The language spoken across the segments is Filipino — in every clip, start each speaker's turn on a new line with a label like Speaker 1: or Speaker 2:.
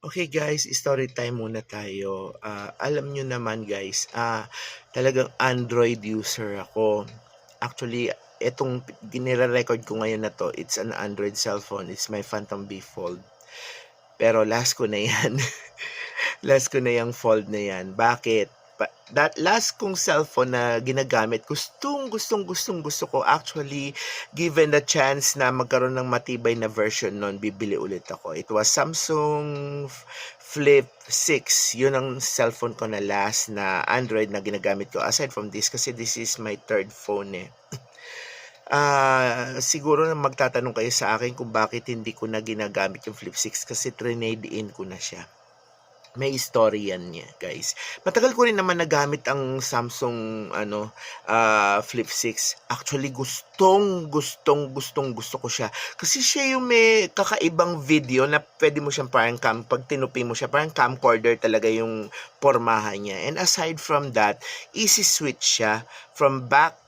Speaker 1: Okay guys, story time muna tayo. Alam nyo naman guys, talagang Android user ako. Actually, itong ginire-record ko ngayon na to, it's an Android cellphone. It's my Phantom B Fold. Pero last ko na yan. Last ko na yung fold na yan. Bakit? That last kong cellphone na ginagamit, gusto ko. Actually, given the chance na magkaroon ng matibay na version nun, bibili ulit ako. It was Samsung Flip 6. Yun ang cellphone ko na last na Android na ginagamit ko. Aside from this, kasi this is my third phone eh. Siguro na magtatanong kayo sa akin kung bakit hindi ko na ginagamit yung Flip 6 kasi trinade in ko na siya. May story yan niya, guys. Matagal ko rin naman nagamit ang Samsung Flip 6. Actually, gustong gusto ko siya. Kasi siya yung may kakaibang video na pwede mo siyang parang pag tinupi mo siya, parang camcorder talaga yung pormahan niya. And aside from that, easy switch siya from back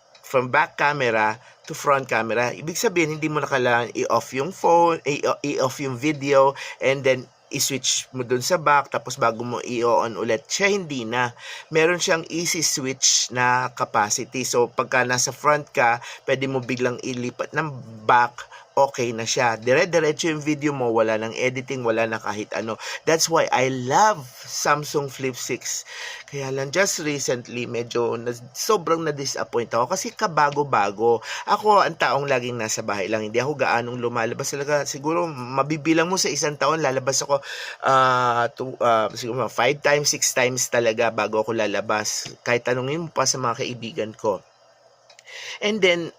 Speaker 1: camera to front camera. Ibig sabihin, hindi mo na kailangan i-off yung phone, i-off yung video, and then i-switch mo dun sa back, tapos bago mo i-on ulit. Siya hindi na. Meron siyang easy switch na capacity. So, pagka nasa front ka, pwede mo biglang ilipat ng back, okay na siya. Dire-diretso yung video mo, wala nang editing, wala na kahit ano. That's why I love Samsung Flip 6. Kaya lang, just recently, medyo sobrang na-disappoint ako kasi kabago-bago. Ako, ang taong laging nasa bahay lang. Hindi ako gaanong lumalabas talaga. Siguro, mabibilang mo sa isang taon, lalabas ako siguro 5 times, 6 times talaga bago ako lalabas. Kahit tanungin mo pa sa mga kaibigan ko. And then,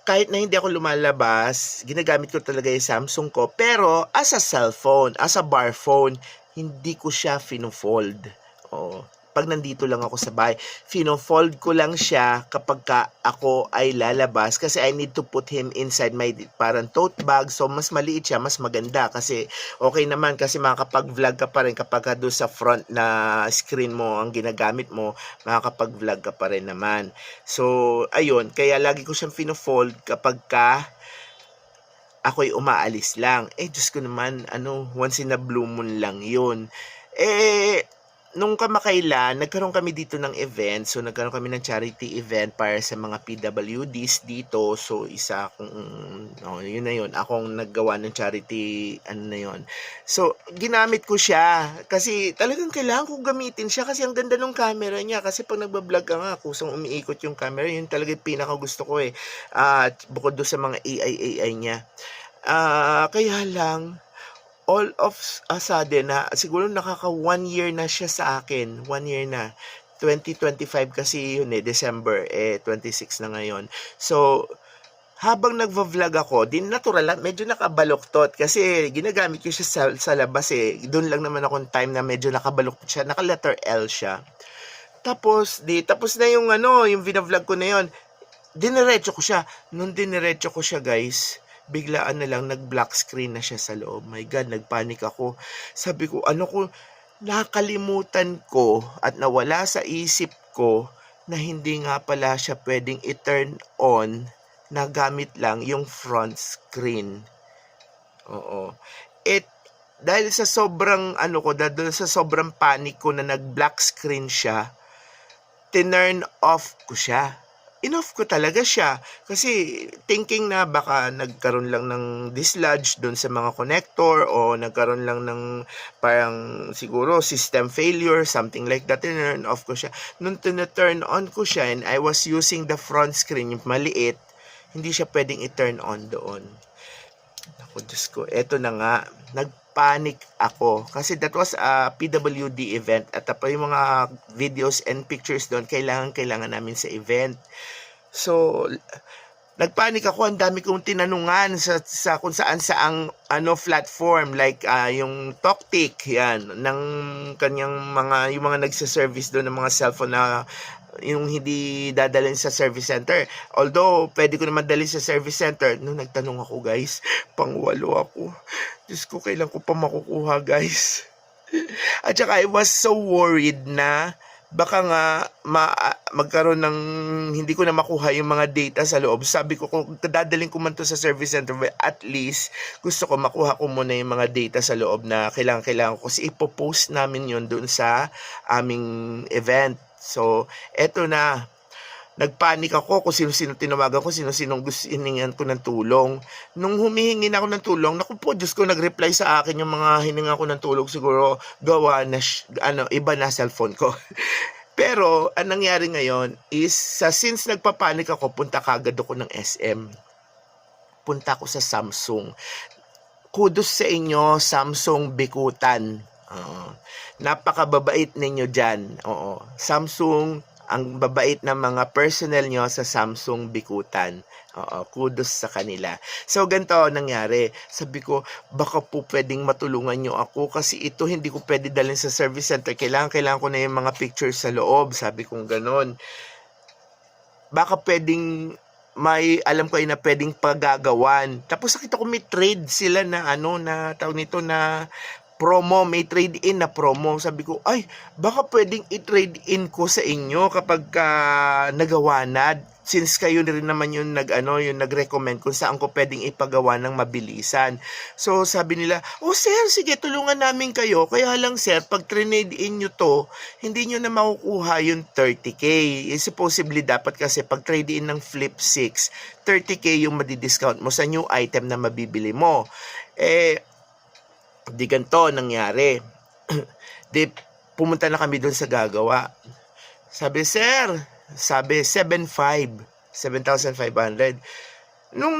Speaker 1: kahit na hindi ako lumalabas, ginagamit ko talaga yung Samsung ko. Pero as a cellphone, as a bar phone, hindi ko siya fino-fold. Oo. Pag nandito lang ako sa bahay, fino-fold ko lang siya kapag ako ay lalabas kasi I need to put him inside my parang tote bag. So, mas maliit siya, mas maganda kasi okay naman kasi makakapag-vlog ka pa rin kapag doon sa front na screen mo ang ginagamit mo, makakapag-vlog ka pa rin naman. So, ayun, kaya lagi ko siyang fino-fold kapag ako'y umaalis lang. Diyos ko naman, once in a blue moon lang yun. Nung kamakailan, nagkaroon kami dito ng event. So, nagkaroon kami ng charity event para sa mga PWDs dito. So, yun na yun. Akong naggawa ng charity, yun. So, ginamit ko siya. Kasi talagang kailangan kong gamitin siya kasi ang ganda ng camera niya. Kasi pag nagbablog ka nga, kusang umiikot yung camera, yun talaga yung pinaka-gusto ko eh. Bukod doon sa mga AI niya. Kaya lang, all of a sudden na siguro nakaka 1 year na siya sa akin. 1 year na. 2025 kasi yun December 26 na ngayon. So, habang nagvo-vlog ako, natural lang, medyo nakabaluktot kasi ginagamit ko siya sa labas eh. Doon lang naman akong time na medyo nakabaluktot siya. Naka-letter L siya. Tapos na yung yung vlog ko na yun. Diniretso ko siya. Nung diniretso ko siya, guys, biglaan na lang nag-black screen na siya sa loob. My God, nagpanik ako. Sabi ko, nakalimutan ko at nawala sa isip ko na hindi nga pala siya pwedeng i-turn on na gamit lang yung front screen. Oo. Dahil sa sobrang dahil sa sobrang panic ko na nag-black screen siya, tinurn off ko siya. In-off ko talaga siya kasi thinking na baka nagkaroon lang ng dislodge doon sa mga connector o nagkaroon lang ng parang siguro system failure, something like that. Turn off ko siya. Nung turn on ko siya and I was using the front screen, yung maliit, hindi siya pwedeng i-turn on doon. Ako, Diyos ko, eto na nga, nagpanic ako kasi that was a PWD event at yung mga videos and pictures doon kailangan namin sa event. So, nagpanic ako, ang dami kong tinanungan sa kung saan saang platform like yung Toktik yan ng kanyang yung mga nagse-service doon ng mga cellphone na yung hindi dadalhin sa service center. Although, pwede ko naman dalhin sa service center. Nung nagtanong ako, guys, pang-walo ako. Diyos ko, kailan ko pa makukuha, guys? At saka, I was so worried na baka nga magkaroon ng hindi ko na makuha yung mga data sa loob. Sabi ko, kung dadalhin ko man to sa service center, at least gusto ko makuha ko muna yung mga data sa loob na kailangan ko, kasi ipopost namin yun doon sa aming event. So eto na, nagpanik ako kung sino-sino tinawagan ko, sino-sino gusto hiningan ko ng tulong. Nung humihingi na ako ng tulong, naku po, Diyos ko, nag-reply sa akin yung mga hininga ko ng tulong, siguro gawa na, iba na cellphone ko. Pero, ang nangyari ngayon is, since nagpapanik ako, punta kagad ako ng SM. Punta ako sa Samsung. Kudos sa inyo, Samsung Bikutan. Napakababait ninyo dyan. Samsung, ang babait ng mga personnel nyo sa Samsung Bikutan. Kudos sa kanila. So, ganito nangyari. Sabi ko, baka po pwedeng matulungan nyo ako kasi ito hindi ko pwede dalhin sa service center. Kailangan ko na yung mga pictures sa loob. Sabi kong ganon. Baka pwedeng alam ko ay na pwedeng pagagawan. Tapos nakita ko may trade sila na na tawag nito na promo, may trade-in na promo. Sabi ko, ay, baka pwedeng i-trade-in ko sa inyo kapag nagawa na. Since kayo rin naman yung nag-recommend kung saan ko pwedeng ipagawa ng mabilisan. So, sabi nila, oh sir, sige, tulungan namin kayo. Kaya lang sir, pag trade-in nyo to, hindi nyo na makukuha yung 30K. Supposedly, dapat kasi pag trade-in ng Flip 6, 30K yung madidiscount mo sa new item na mabibili mo. Di ganito nangyari. Di pumunta na kami doon sa gagawa. Sabi, sir, 7,500. Nung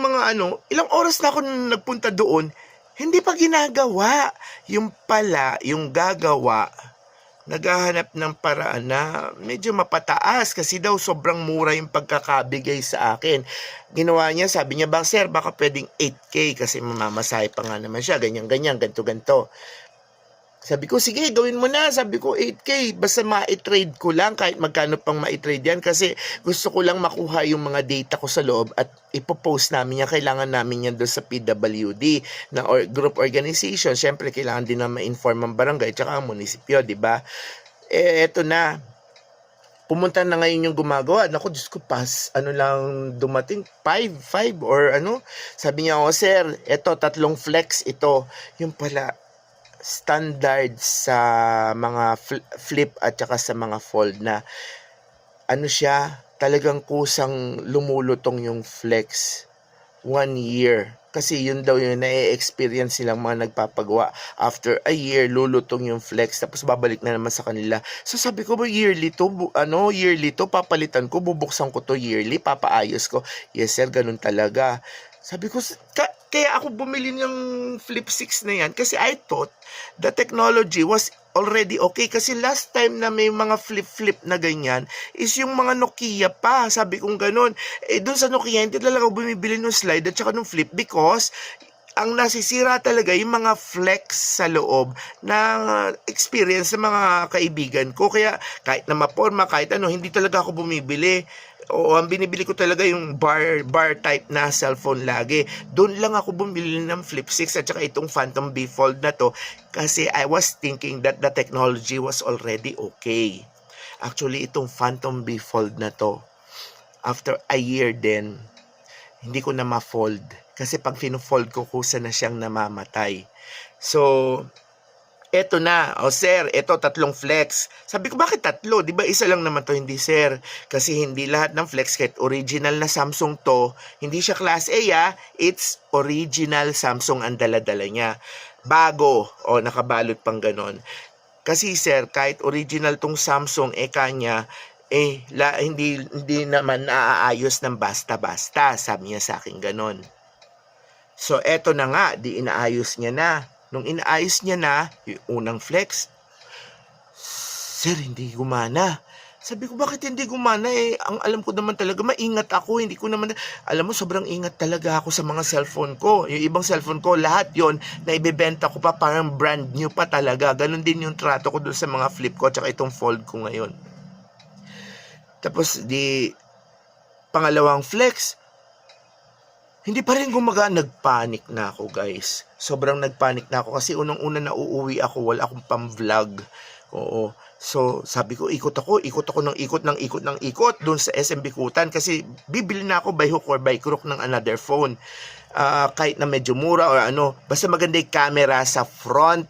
Speaker 1: mga ilang oras na ako nagpunta doon, hindi pa ginagawa. Yung pala, yung gagawa, naghahanap ng paraan na medyo mapataas kasi daw sobrang mura yung pagkakabigay sa akin. Ginawa niya, sabi niya, bang sir, baka pwedeng 8K kasi mamamasahe pa nga naman siya, ganyan, ganto. Sabi ko, sige, gawin mo na. Sabi ko, 8K, basta ma-trade ko lang, kahit magkano pang ma-trade yan, kasi gusto ko lang makuha yung mga data ko sa loob at ipopost namin yan. Kailangan namin yan doon sa PWD na group organization. Siyempre, kailangan din na ma-inform ang barangay tsaka ang munisipyo, di ba? Eto na. Pumunta na ngayon yung gumagawa. Naku, Diyos ko, lang dumating? 5 or Sabi niya, sir, eto, 3 flex ito. Yung pala, standard sa mga flip at saka sa mga fold na siya, talagang kusang lumulutong yung flex 1 year. Kasi yun daw yung na-experience silang mga nagpapagawa. After a year, lulutong yung flex. Tapos babalik na naman sa kanila. So sabi ko, yearly to? Yearly to? Papalitan ko, bubuksan ko to yearly, papaayos ko. Yes sir, ganun talaga. Sabi ko, kaya ako bumili ng Flip 6 na yan kasi I thought the technology was already okay. Kasi last time na may mga flip na ganyan is yung mga Nokia pa. Sabi kong ganun. Doon sa Nokia, hindi talaga ako bumibili ng slide at saka ng flip because ang nasisira talaga yung mga flex sa loob ng experience sa mga kaibigan ko. Kaya kahit na maporma, kahit hindi talaga ako bumibili. Oo, ang binibili ko talaga yung bar type na cellphone lagi. Doon lang ako bumili ng Flip 6 at saka itong Phantom B Fold na to kasi I was thinking that the technology was already okay. Actually, itong Phantom B Fold na to, after a year din, hindi ko na ma-fold. Kasi pag fino-fold ko, kusa na siyang namamatay. So, eto na. Sir, eto 3 flex. Sabi ko, bakit 3? Di ba isa lang naman to? Hindi, sir. Kasi hindi lahat ng flex, kahit original na Samsung to, hindi siya class A, it's original Samsung ang dala-dala niya. Bago. Nakabalot pang ganon. Kasi, sir, kahit original tong Samsung, kanya, hindi naman naaayos ng basta-basta. Sabi niya sa akin ganon. So, eto na nga, di inaayos niya na. Nung inaayos niya na, yung unang flex, sir, hindi gumana. Sabi ko, bakit hindi gumana? Ang alam ko naman talaga, maingat ako. Hindi ko naman, alam mo, sobrang ingat talaga ako sa mga cellphone ko. Yung ibang cellphone ko, lahat yon na ibebenta ko pa, parang brand new pa talaga. Ganon din yung trato ko doon sa mga flip ko, tsaka itong fold ko ngayon. Tapos, pangalawang flex, hindi pa rin gumagana. Nagpanic na ako, guys. Sobrang nagpanic na ako kasi unang-una na uuwi ako, wala akong pang-vlog. Oo. So, sabi ko, ikot ako ng ikot doon sa SM Bikutan kasi bibili na ako by hook or by crook ng another phone. Kahit na medyo mura or ano, basta maganda yung camera sa front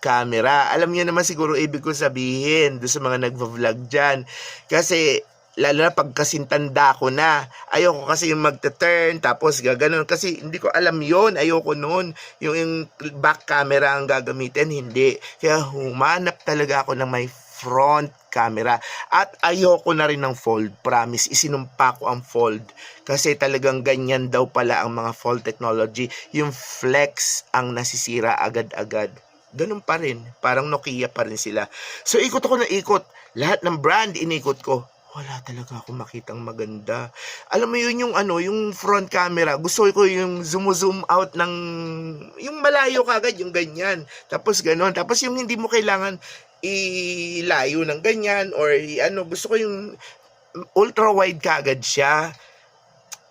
Speaker 1: camera. Alam niyo naman siguro ibig ko sabihin doon sa mga nagvo-vlog dyan. Kasi lalo na pag kasintanda ko na, ayoko kasi yung magte-turn tapos gaganon kasi hindi ko alam yon, ayoko noon yung back camera ang gagamitin, hindi, kaya humanap talaga ako ng may front camera at ayoko na rin ng fold, promise, isinumpa ko ang fold kasi talagang ganyan daw pala ang mga fold technology, yung flex ang nasisira agad-agad. Ganun pa rin, parang Nokia pa rin sila. So ikot ako na ikot, lahat ng brand inikot ko, wala talaga ako makitang maganda. Alam mo yun yung yung front camera, gusto ko yung zoom out ng yung malayo kagad, yung ganyan. Tapos ganon. Tapos yung hindi mo kailangan ilayo ng ganyan or gusto ko yung ultra wide kagad siya.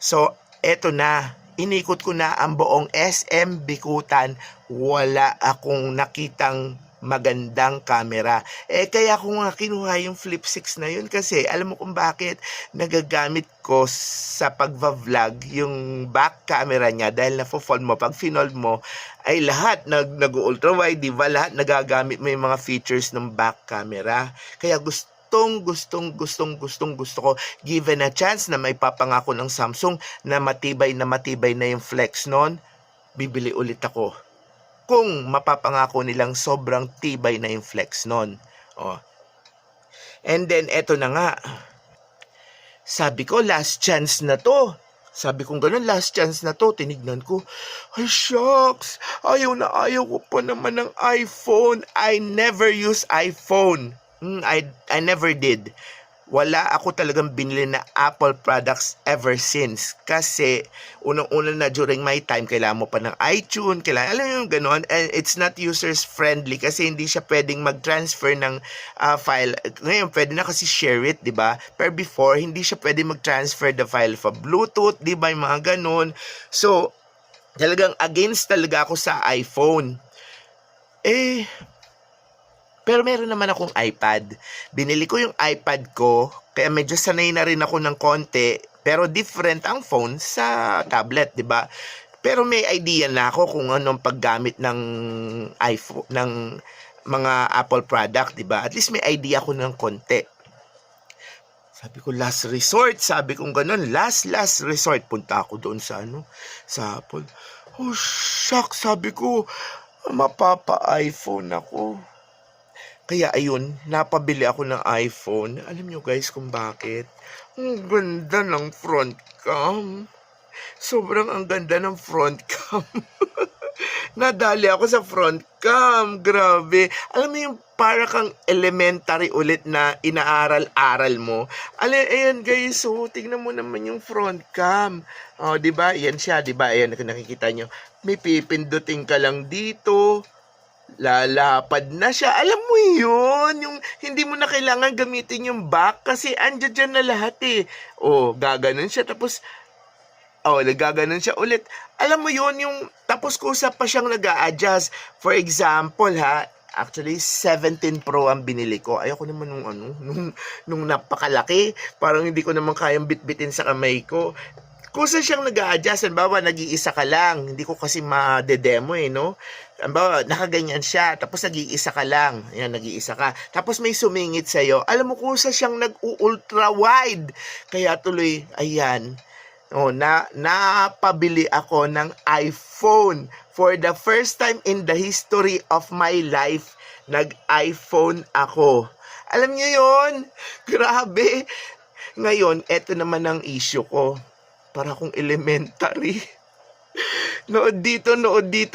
Speaker 1: So, eto na. Inikot ko na ang buong SM Bikutan. Wala akong nakitang magandang camera. Kaya ko nga kinuha yung Flip 6 na yun kasi alam mo kung bakit nagagamit ko sa pagva-vlog yung back camera niya dahil na-fold mo. Pag finold mo, ay lahat nag-ultra wide, di ba? Lahat nagagamit mo yung mga features ng back camera. Kaya gustong gusto ko, given a chance na may papangako ng Samsung na matibay na yung flex nun, bibili ulit ako. Kung mapapangako nilang sobrang tibay na yung flex nun. And then, eto na nga. Sabi ko, last chance na to. Sabi kong ganun, last chance na to. Tinignan ko, ay shucks, ayaw ko pa naman ng iPhone. I never use iPhone. I never did. Wala ako talagang binili na Apple products ever since. Kasi, unang-una na during my time, kailangan mo pa ng iTunes, alam mo yung gano'n, and it's not users friendly kasi hindi siya pwedeng mag-transfer ng file. Ngayon, pwede na kasi share it, di ba? Pero before, hindi siya pwedeng mag-transfer the file for Bluetooth, di ba? Yung mga gano'n. So, talagang against talaga ako sa iPhone. Pero meron naman akong iPad. Binili ko yung iPad ko, kaya medyo sanay na rin ako ng konti, pero different ang phone sa tablet, di ba? Pero may idea na ako kung anong paggamit ng iPhone, ng mga Apple product, di ba? At least may idea ako ng konti. Sabi ko, last resort. Sabi ko ganun, last resort. Punta ako doon sa sa Apple. Oh, shucks. Sabi ko, mapapa-iPhone ako. Kaya ayun, napabili ako ng iPhone. Alam nyo guys kung bakit? Ang ganda ng front cam. Sobrang ang ganda ng front cam. Nadali ako sa front cam. Grabe. Alam mo yung para kang elementary ulit na inaaral-aral mo. Ayan guys, so tingnan mo naman yung front cam. Di ba? Yan siya, di ba? Ayan, nakikita nyo. May pipindutin ka lang dito. Lalapad na siya. Alam mo yun, yung hindi mo na kailangan gamitin yung back kasi andyan dyan na lahat eh. Gaganon siya tapos nagaganon siya ulit. Alam mo yun, yung tapos kusa pa siyang nag-a-adjust. For example actually 17 Pro ang binili ko. Ayoko naman nung napakalaki. Parang hindi ko naman kayang bitbitin sa kamay ko. Kusa siyang nag-a-adjust, halimbawa nag-iisa ka lang, hindi ko kasi ma-demo no? Halimbawa, nakaganyan siya, tapos nag-iisa ka lang, ayan, nag-iisa ka, tapos may sumingit sa'yo, alam mo kusa siyang nag-ultra wide, kaya tuloy, ayan, napabili ako ng iPhone, for the first time in the history of my life, nag-iPhone ako. Alam niyo yon? Grabe! Ngayon, eto naman ang issue ko. Para akong elementary. Nood dito,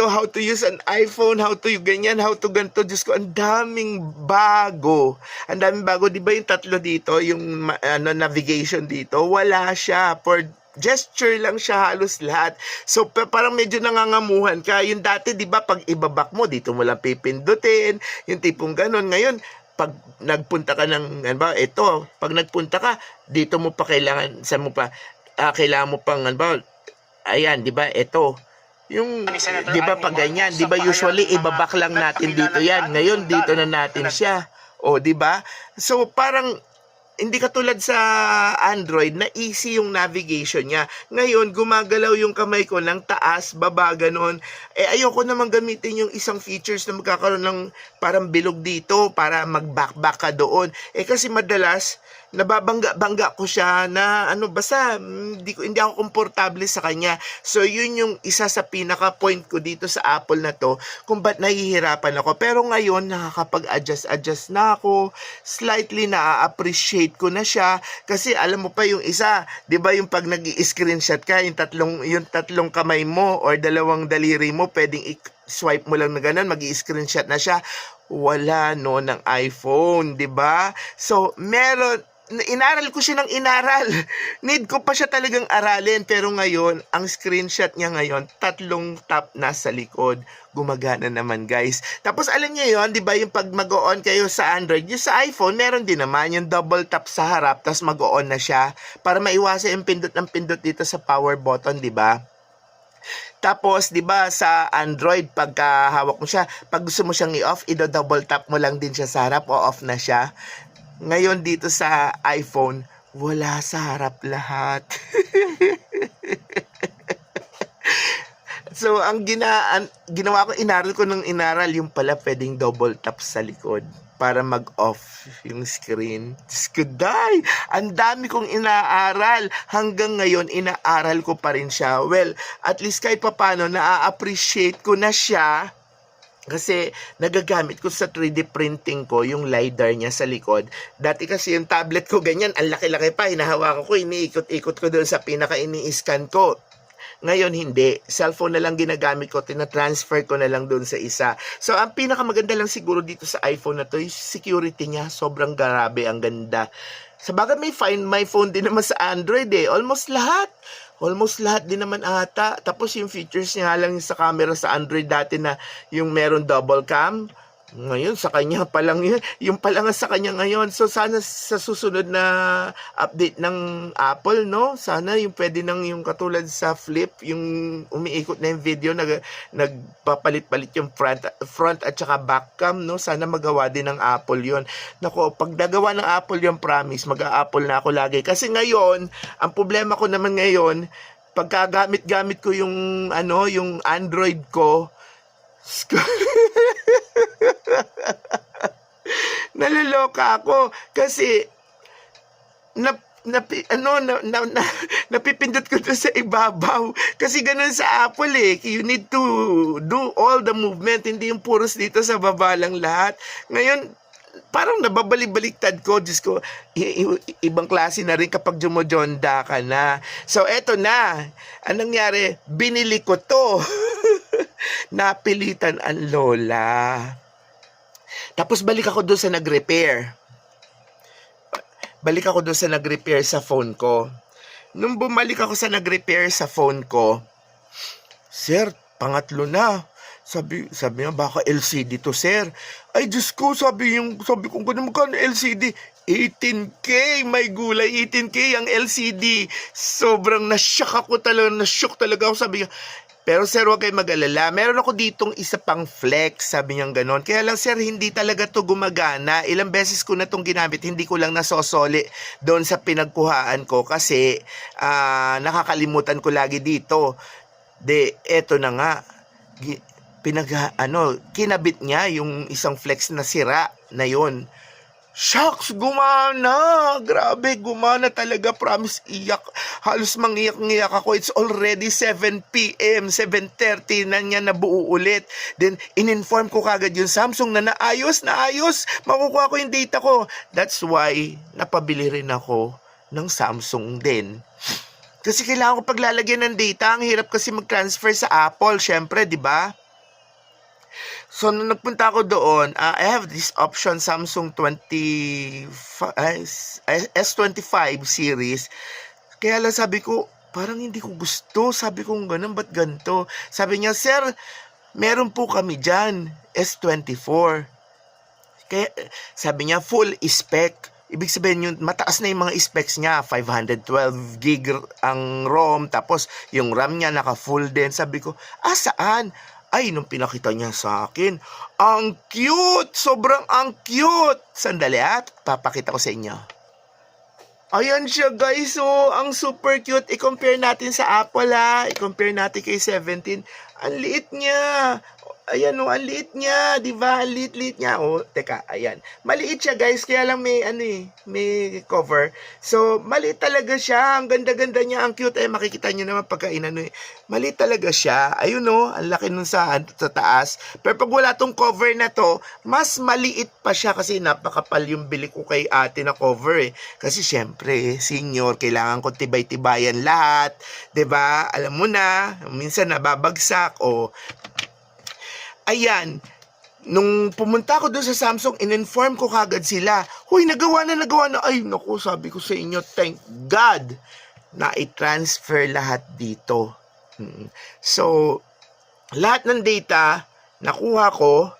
Speaker 1: how to use an iPhone, how to ganyan, how to ganito. Diyos ko, ang daming bago. Di ba yung tatlo dito, yung navigation dito, wala siya. For gesture lang siya halos lahat. So, parang medyo nangangamuhan ka. Yung dati, di ba, pag ibabak mo, dito mo lang pipindutin, yung tipong ganon. Ngayon, pag nagpunta ka pag nagpunta ka, dito mo pa kailangan, saan mo pa, kailangan mo pang, ayan, di ba, ito, yung, di ba, pag ganyan, di ba, usually, ibabak lang natin dito yan. Ngayon, dito na natin siya. O, di ba? So, parang hindi katulad sa Android na easy yung navigation niya. Ngayon, gumagalaw yung kamay ko ng taas, baba, ganon. Ayoko naman gamitin yung isang features na magkakaroon ng parang bilog dito para mag-back ka doon. Kasi madalas, nababangga-bangga ko siya na basta hindi ako komportable sa kanya. So yun yung isa sa pinaka point ko dito sa Apple na to kung ba't nahihirapan ako. Pero ngayon nakakapag-adjust na ako, slightly na-appreciate ko na siya kasi alam mo pa yung isa, 'di ba yung pag nag-i-screenshot ka, yung tatlong kamay mo or dalawang daliri mo pwedeng swipe mo lang na ganun, mag-i-screenshot na siya. Wala no ng iPhone, 'di ba? So inaral ko siya ng inaral. Need ko pa siya talagang aralin. Pero ngayon, ang screenshot niya ngayon, 3 tap na sa likod. Gumagana naman, guys. Tapos, alam niyo yon, di ba, yung pag mag-on kayo sa Android, yung sa iPhone, meron din naman yung double tap sa harap, tapos mag-on na siya. Para maiwasan yung pindot ng pindot dito sa power button, di ba? Tapos, 'di ba, sa Android pagka hawak mo siya, pag gusto mo siyang i-off, i-double tap mo lang din siya sa harap o off na siya. Ngayon dito sa iPhone, wala sa harap lahat. So, ang ginawa ko, inaral ko ng inaral, yung pala pwedeng double tap sa likod para mag-off yung screen. Skuday! Ang dami kong inaaral. Hanggang ngayon, inaaral ko pa rin siya. Well, at least kahit papano, na-appreciate ko na siya. Kasi nagagamit ko sa 3D printing ko yung LiDAR niya sa likod. Dati kasi yung tablet ko ganyan, ang laki-laki pa, hinahawakan ko, iniikot-ikot ko doon sa pinaka ini-scan ko. Ngayon hindi, cellphone na lang ginagamit ko, tina-transfer ko na lang doon sa isa. So ang pinakamaganda lang siguro dito sa iPhone na to, yung security niya, sobrang grabe, ang ganda. Sabagay may Find My Phone din naman sa Android almost lahat. Almost lahat din naman ata. Tapos yung features niya lang sa camera sa Android dati na yung meron double cam. Ngayon sa kanya pa lang yun. Yung pa lang sa kanya ngayon. So sana sa susunod na update ng Apple, no? Sana yung pwede nang yung katulad sa Flip, yung umiikot na yung video, nagpapalit-palit yung front at saka back cam, no? Sana magawa din ng Apple yon. Nako, pag nagawa ng Apple yung promise, mag-a-Apple na ako lagi. Kasi ngayon, ang problema ko naman ngayon, pagka gamit ko yung yung Android ko, naloloka ako kasi napipindot ko to sa ibabaw kasi ganun sa Apple you need to do all the movement, hindi yung puros dito sa baba lang lahat. Ngayon parang nababalik-baliktad ko, Diyos ko, ibang klase na rin kapag jumojonda ka na. So eto na, anong nangyari? Binili ko to. Napilitan ang lola. Tapos balik ako doon sa nag-repair. Sa phone ko. Nung bumalik ako sa nag-repair sa phone ko, sir, pangatlo na. Sabi niya, baka LCD to, sir. Ay, Diyos ko, sabi ko, magkano LCD? 18K, may gulay, 18K ang LCD. Sobrang na-shock talaga ako, sabi niya. Pero sir, huwag kayo mag-alala. Meron ako ditong isa pang flex, sabi niyang ganon. Kaya lang sir, hindi talaga to gumagana. Ilang beses ko na tong ginamit, hindi ko lang nasosoli doon sa pinagkuhaan ko kasi nakakalimutan ko lagi dito. Eto na nga. Kinabit niya yung isang flex na sira na yon. Shucks, gumana! Grabe, gumana talaga. Promise, iyak. Halos mangiyak-ngiyak ako. It's already 7 p.m. 7:30 na niya nabuo ulit. Then, in-inform ko kagad yung Samsung na naayos. Makukuha ko yung data ko. That's why, napabili rin ako ng Samsung din. Kasi kailangan ko paglalagyan ng data. Ang hirap kasi mag-transfer sa Apple. Syempre, di ba? So, nung nagpunta ako doon, I have this option Samsung S25 series. Kaya lang sabi ko, parang hindi ko gusto. Sabi ko, ganun, ba't ganito? Sabi niya, sir, meron po kami dyan, S24. Kaya, sabi niya, full spec. Ibig sabihin yung mataas na yung mga specs niya, 512 gig ang ROM, tapos yung RAM niya naka-full din. Sabi ko, saan? Ay, nung pinakita niya sa akin, ang cute! Sobrang ang cute! Sandali papakita ko sa inyo. Ayan siya guys, ang super cute. I-compare natin sa Apple I-compare natin kay 17. Ang liit niya. Ayan ang liit niya, di ba? Ang liit niya. Teka, ayan. Maliit siya guys, kaya lang may may cover. So, maliit talaga siya. Ang ganda-ganda niya, ang cute. Makikita niyo naman pagka maliit talaga siya. Ayun ang laki nun sa taas. Pero pag wala tong cover na to, mas maliit pa siya kasi napakapal yung bili ko kay ate na cover Kasi syempre, senior, kailangan ko tibay-tibayan lahat. 'Di ba? Alam mo na, minsan nababagsak Ayan, nung pumunta ako doon sa Samsung, in-inform ko kagad sila. Huy, nagawa na. Ay, naku, sabi ko sa inyo, thank God na i-transfer lahat dito. So, lahat ng data, nakuha ko,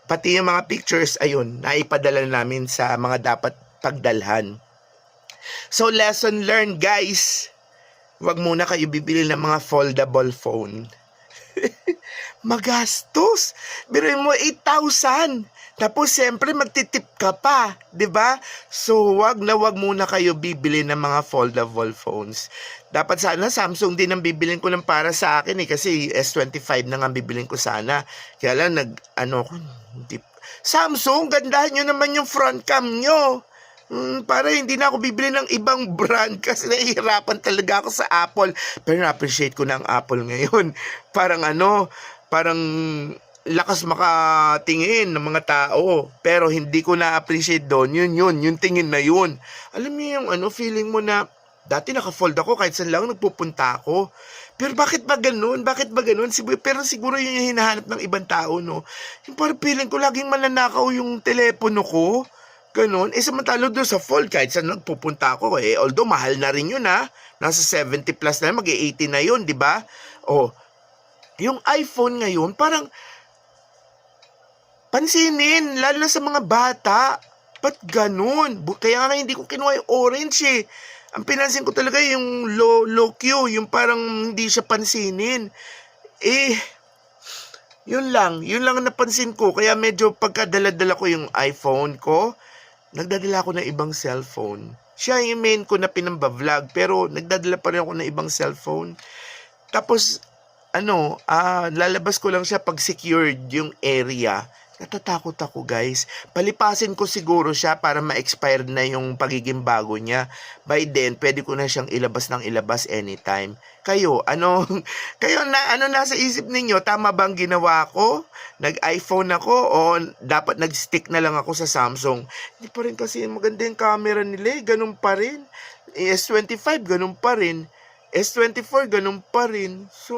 Speaker 1: pati yung mga pictures, ayun, naipadala namin sa mga dapat pagdalhan. So, lesson learned, guys. Huwag muna kayo bibili ng mga foldable phone. Magastos. Biruin mo 8,000. Tapos siyempre magtitip ka pa, 'di ba? So wag muna kayo bibili ng mga foldable phones. Dapat sana Samsung din ang bibilin ko ng para sa akin kasi S25 na nga bibilin ko sana. Kaya lang Samsung, gandahan nyo naman yung front cam nyo. Para hindi na ako bibili ng ibang brand kasi nahihirapan talaga ako sa Apple. Pero na-appreciate ko na ang Apple ngayon. Parang lakas makatingin ng mga tao. Pero hindi ko na-appreciate doon. Yung tingin na yun. Alam niyo yung feeling mo na dati naka-fold ako kahit saan lang nagpupunta ako. Pero bakit ba ganun? Pero siguro yun yung hinahanap ng ibang tao, no? Yung parang feeling ko laging mananakaw yung telepono ko. Ganun. Samantalo doon sa fold, kahit saan nagpupunta ako, although mahal na rin yun, Nasa 70 plus na, mag-80 na yun, di ba? Yung iPhone ngayon, parang pansinin, lalo na sa mga bata. Ba't ganun? Kaya nga hindi ko kinuha yung orange Ang pinansin ko talaga yung low Q, yung parang hindi siya pansinin. Yun lang ang napansin ko. Kaya medyo pagkadala-dala ko yung iPhone ko, nagdadala ako ng ibang cellphone. Siya yung main ko na pinamba-vlog, pero nagdadala pa rin ako ng ibang cellphone. Tapos, lalabas ko lang siya pag secured yung area. Natatakot ako, guys. Palipasin ko siguro siya para ma-expire na yung pagiging bago niya. By then, pwede ko na siyang ilabas anytime. Kayo, nasa isip ninyo? Tama bang ginawa ko? Nag-iPhone ako o dapat nag-stick na lang ako sa Samsung? Hindi pa rin kasi maganda yung camera nila. Ganun pa rin. S25, ganun pa rin. S24, ganun pa rin. So,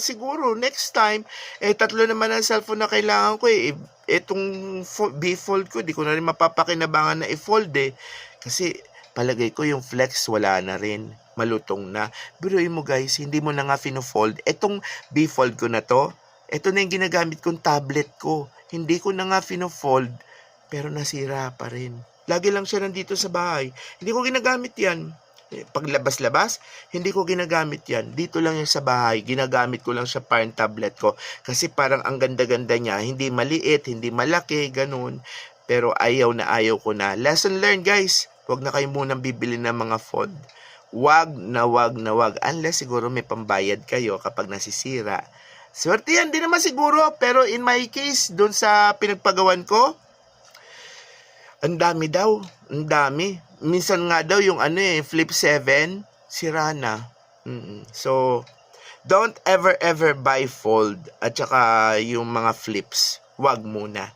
Speaker 1: siguro, next time, tatlo naman ang cellphone na kailangan ko Itong B-fold ko, di ko na rin mapapakinabangan na i-fold Kasi, palagay ko yung flex, wala na rin. Malutong na. Biruin mo guys, hindi mo na nga fino-fold. Itong B-fold ko na to, ito na yung ginagamit kong tablet ko. Hindi ko na nga fino-fold, pero nasira pa rin. Lagi lang siya nandito sa bahay. Hindi ko ginagamit yan. Paglabas-labas, hindi ko ginagamit yan. Dito lang yung sa bahay. Ginagamit ko lang siya parang tablet ko. Kasi parang ang ganda-ganda niya. Hindi maliit, hindi malaki, ganun. Pero ayaw ko na. Lesson learned, guys. Huwag na kayo munang bibili ng mga phone. Wag na wag. Unless siguro may pambayad kayo kapag nasisira. Swerte yan, di naman siguro. Pero in my case, dun sa pinagpagawan ko, ang dami daw. Ang dami. Minsan nga daw yung Flip 7, sira na. So, don't ever buy fold at saka yung mga flips. Wag muna.